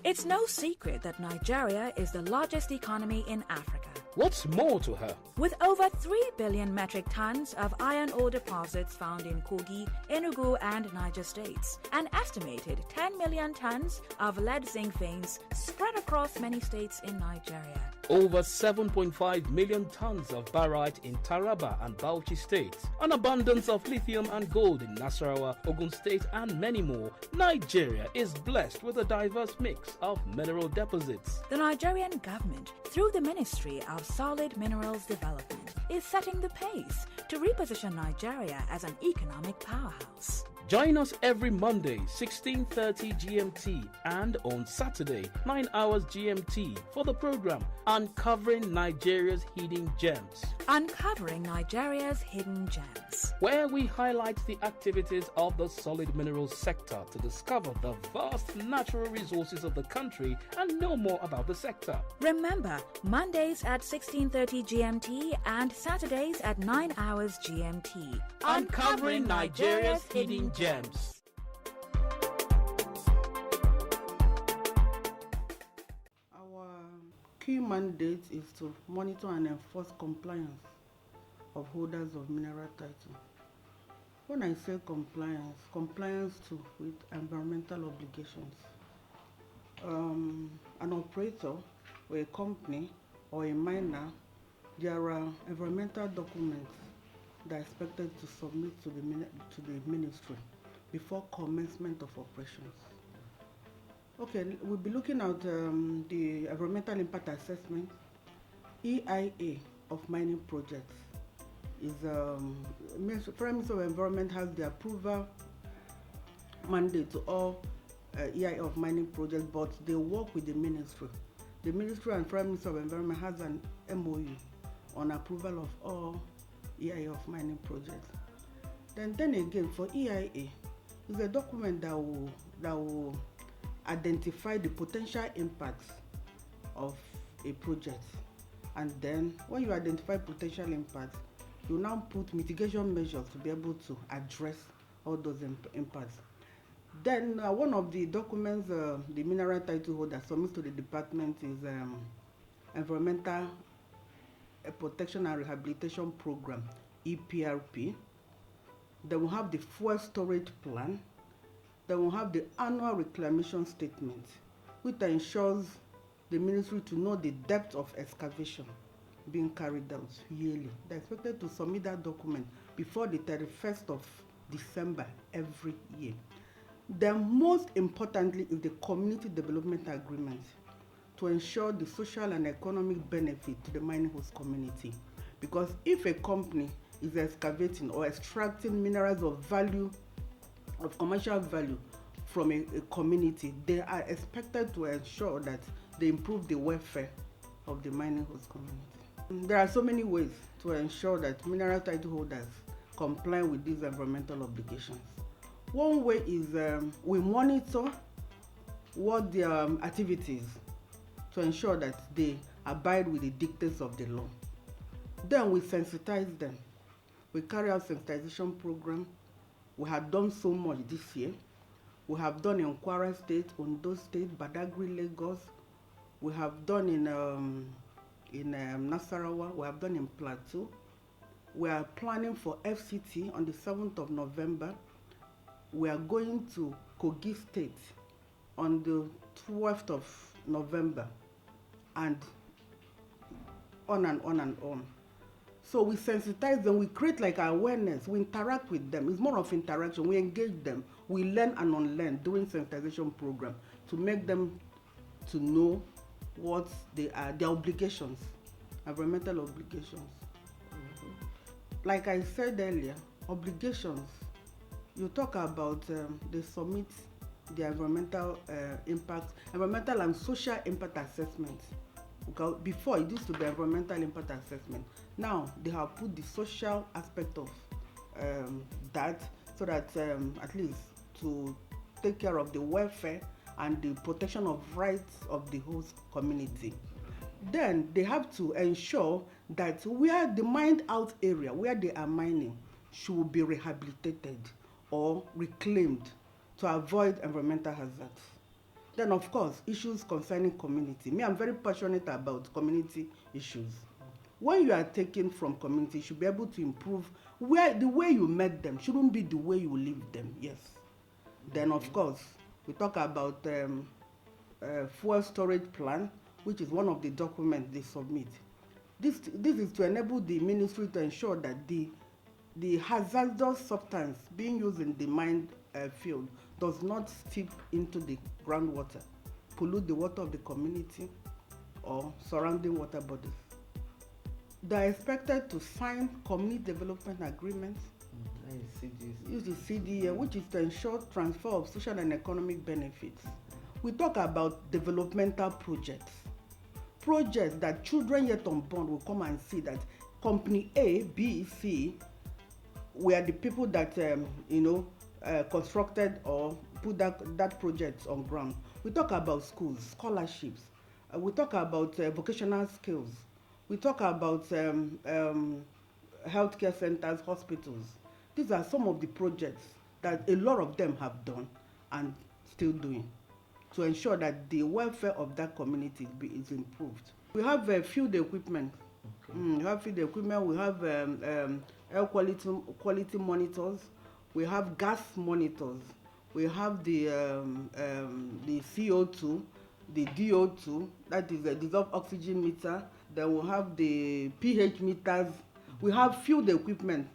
It's no secret that Nigeria is the largest economy in Africa. What's more to her? With over 3 billion metric tons of iron ore deposits found in Kogi, Enugu, and Niger states, an estimated 10 million tons of lead-zinc veins spread across many states in Nigeria. Over 7.5 million tons of barite in Taraba and Bauchi states, an abundance of lithium and gold in Nasarawa, Ogun State, and many more. Nigeria is blessed with a diverse mix of mineral deposits. The Nigerian government, through the Ministry of Solid Minerals Development, is setting the pace to reposition Nigeria as an economic powerhouse. Join us every Monday, 16:30 GMT, and on Saturday, 9 hours GMT, for the program Uncovering Nigeria's Hidden Gems. Uncovering Nigeria's Hidden Gems, where we highlight the activities of the solid minerals sector to discover the vast natural resources of the country and know more about the sector. Remember, Mondays at 16:30 GMT and Saturdays at 9 hours GMT. Uncovering Nigeria's Hidden Gems. Our key mandate is to monitor and enforce compliance of holders of mineral title. When I say compliance too with environmental obligations. An operator or a company or a miner, there are environmental documents that are expected to submit to the ministry before commencement of operations. Okay, we'll be looking at the environmental impact assessment, EIA of mining projects. Federal Ministry of Environment has the approval mandate to all EIA of mining projects, but they work with the ministry. The ministry and Federal Ministry of Environment has an MOU on approval of all EIA of mining projects. Then again, for EIA, it's a document that will identify the potential impacts of a project. And then when you identify potential impacts, you now put mitigation measures to be able to address all those impacts. Then one of the documents the mineral title holder submits to the department is Environmental Protection and Rehabilitation Program, EPRP. Then we'll have the fuel storage plan. Then we'll have the annual reclamation statement, which ensures the ministry to know the depth of excavation being carried out yearly. They're expected to submit that document before the 31st of December every year. Then most importantly is the community development agreement to ensure the social and economic benefit to the mining host community. Because if a company is excavating or extracting minerals of value, of commercial value from a community, they are expected to ensure that they improve the welfare of the mining host community. There are so many ways to ensure that mineral title holders comply with these environmental obligations. One way is we monitor what their activities to ensure that they abide with the dictates of the law. Then we sensitize them. We carry out sensitization program. We have done so much this year. We have done in Kwara State, Ondo State, Badagry, Lagos. We have done in Nasarawa. We have done in Plateau. We are planning for FCT on the 7th of November. We are going to Kogi State on the 12th of November, and on and on and on. So we sensitize them, we create like awareness, we interact with them. It's more of interaction. We engage them, we learn and unlearn during sensitization program to make them to know what they are, their obligations, environmental obligations. Like I said earlier, obligations. You talk about they submit the environmental environmental and social impact assessment. Okay, before it used to be environmental impact assessment. Now they have put the social aspect of that, so that at least to take care of the welfare and the protection of rights of the host community. Then they have to ensure that where the mined out area, where they are mining, should be rehabilitated or reclaimed to avoid environmental hazards. Then, of course, issues concerning community. Me, I'm very passionate about community issues. When you are taken from community, you should be able to improve where the way you met them shouldn't be the way you leave them. Yes. Then, of course, we talk about fuel storage plan, which is one of the documents they submit. This is to enable the ministry to ensure that the hazardous substance being used in the mine field does not seep into the groundwater, pollute the water of the community or surrounding water bodies. They are expected to sign community development agreements, use the CDA, which is to ensure transfer of social and economic benefits. We talk about developmental projects that children yet unborn will come and see that company A, B, C were the people that constructed or put that project on ground. We talk about schools, scholarships. We talk about vocational skills. We talk about healthcare centers, hospitals. These are some of the projects that a lot of them have done and still doing to ensure that the welfare of that community is improved. We have field equipment. We have field equipment. We have air quality monitors. We have gas monitors. We have the CO2, the DO2, that is the dissolved oxygen meter. Then we have the pH meters. We have field equipment,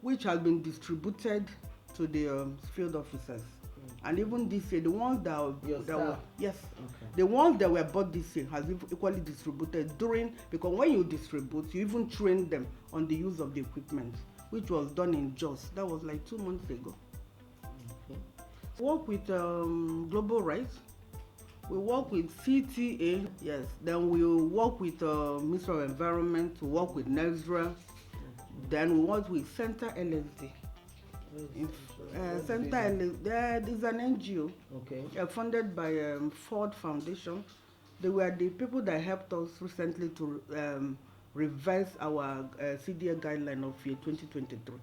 which has been distributed to the field officers. And even this year, the ones the ones that were bought this year has equally distributed because when you distribute, you even train them on the use of the equipment, which was done in Jos. That was like 2 months ago. Work with Global Rights. We work with CTA, yes. Then we work with Ministry of Environment. We work with NESRA. Then we work with Center LSD. Center LSD, there is an NGO, funded by Ford Foundation. They were the people that helped us recently to revise our CDA guideline of year 2023,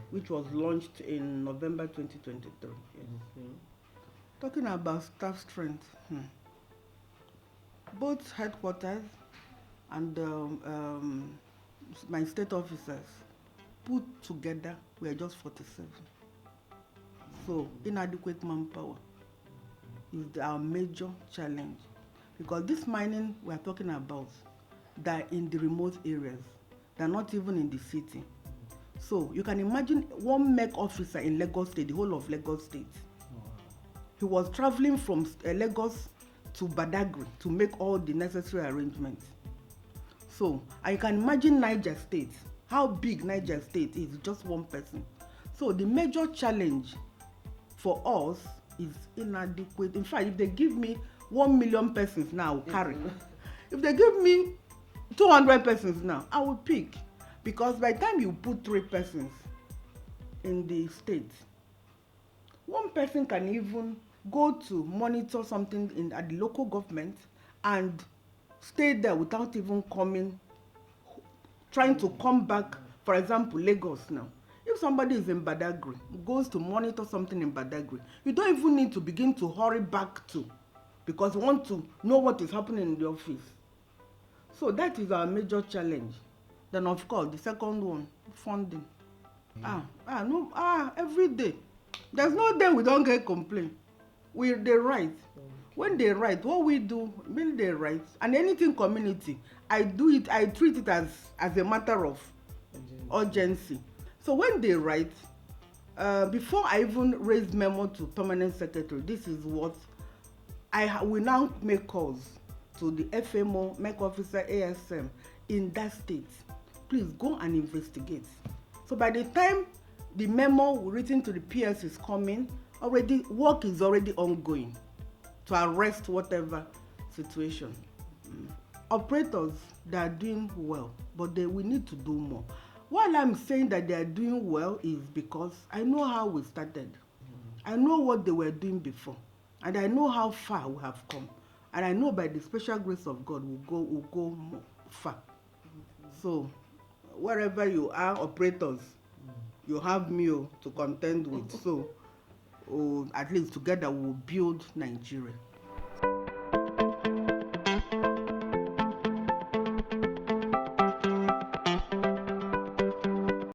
which was launched in November 2023. Yes. Talking about staff strength, both headquarters and my state officers put together, we are just 47. So inadequate manpower is our major challenge, because this mining we are talking about, they're in the remote areas, they're not even in the city. So you can imagine one MEC officer in Lagos State, the whole of Lagos State. He was traveling from Lagos to Badagry to make all the necessary arrangements. So, and you can imagine Niger State, how big Niger State is, just one person. So the major challenge for us is inadequate. In fact, if they give me 1 million persons now, I will carry. If they give me 200 persons now, I will pick. Because by the time you put 3 persons in the state, one person can even go to monitor something at the local government and stay there without even trying to come back. For example, Lagos now. If somebody is in Badagry, goes to monitor something in Badagry, you don't even need to begin to hurry back because you want to know what is happening in the office. So that is our major challenge. Then of course, the second one, funding. Every day. There's no day we don't get complaint. They write. When they write, what we do, when they write, and anything community, I treat it as a matter of urgency. So when they write, before I even raise memo to permanent secretary, this is what we now make calls to the FMO, MEC officer, ASM in that state. Please go and investigate. So by the time the memo written to the PS is coming, work is already ongoing to arrest whatever situation. Operators, they are doing well, but we need to do more. While I'm saying that they are doing well is because I know how we started. I know what they were doing before, and I know how far we have come. And I know by the special grace of God, we'll go more far. So, wherever you are, operators, you have me to contend with. So, at least together we'll build Nigeria.